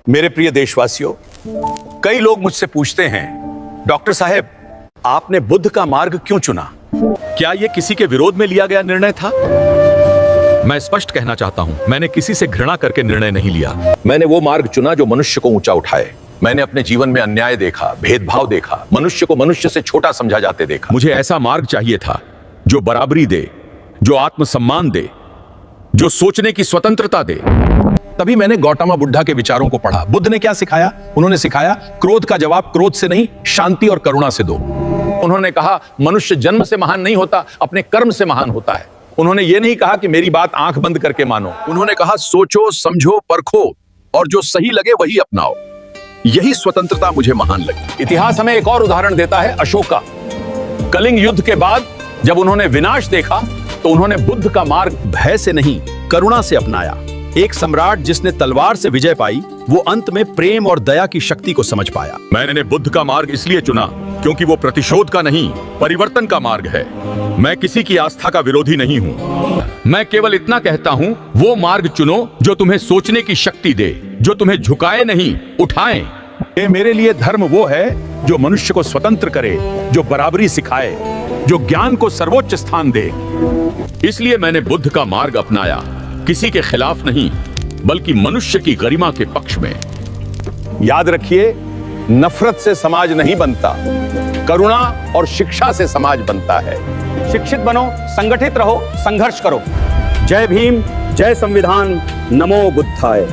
मेरे प्रिय देशवासियों, कई लोग मुझसे पूछते हैं, डॉक्टर साहब आपने बुद्ध का मार्ग क्यों चुना? क्या यह किसी के विरोध में लिया गया निर्णय था? मैं स्पष्ट कहना चाहता हूं, मैंने किसी से घृणा करके निर्णय नहीं लिया। मैंने वो मार्ग चुना जो मनुष्य को ऊंचा उठाए। मैंने अपने जीवन में अन्याय देखा, भेदभाव देखा, मनुष्य को मनुष्य से छोटा समझा जाते देखा। मुझे ऐसा मार्ग चाहिए था जो बराबरी दे, जो आत्मसम्मान दे, जो सोचने की स्वतंत्रता दे। तभी मैंने गौतम बुद्धा के विचारों को पढ़ा। बुद्ध ने क्या सिखाया? उन्होंने सिखाया क्रोध का जवाब क्रोध से नहीं, शांति और करुणा से दो। उन्होंने कहा मनुष्य जन्म से महान नहीं होता, अपने कर्म से महान होता है। उन्होंने ये नहीं कहा कि मेरी बात आंख बंद करके मानो। उन्होंने कहा सोचो, समझो, परखो और जो सही लगे वही अपनाओ। यही स्वतंत्रता मुझे महान लगी। इतिहास हमें एक और उदाहरण देता है, अशोक का। कलिंग युद्ध के बाद जब उन्होंने विनाश देखा तो उन्होंने बुद्ध का मार्ग भय से नहीं, करुणा से अपनाया। एक सम्राट जिसने तलवार से विजय पाई, वो अंत में प्रेम और दया की शक्ति को समझ पाया। मैंने बुद्ध का मार्ग इसलिए चुना क्योंकि वो प्रतिशोध का नहीं, परिवर्तन का मार्ग है। मैं किसी की आस्था का विरोधी नहीं हूँ। मैं केवल इतना कहता हूँ, वो मार्ग चुनो जो तुम्हें सोचने की शक्ति दे, जो तुम्हें झुकाए नहीं, उठाए। ये मेरे लिए धर्म वो है जो मनुष्य को स्वतंत्र करे, जो बराबरी सिखाए, जो ज्ञान को सर्वोच्च स्थान दे। इसलिए मैंने बुद्ध का मार्ग अपनाया, किसी के खिलाफ नहीं, बल्कि मनुष्य की गरिमा के पक्ष में। याद रखिए, नफरत से समाज नहीं बनता, करुणा और शिक्षा से समाज बनता है। शिक्षित बनो, संगठित रहो, संघर्ष करो। जय भीम, जय संविधान, नमो बुद्धाय।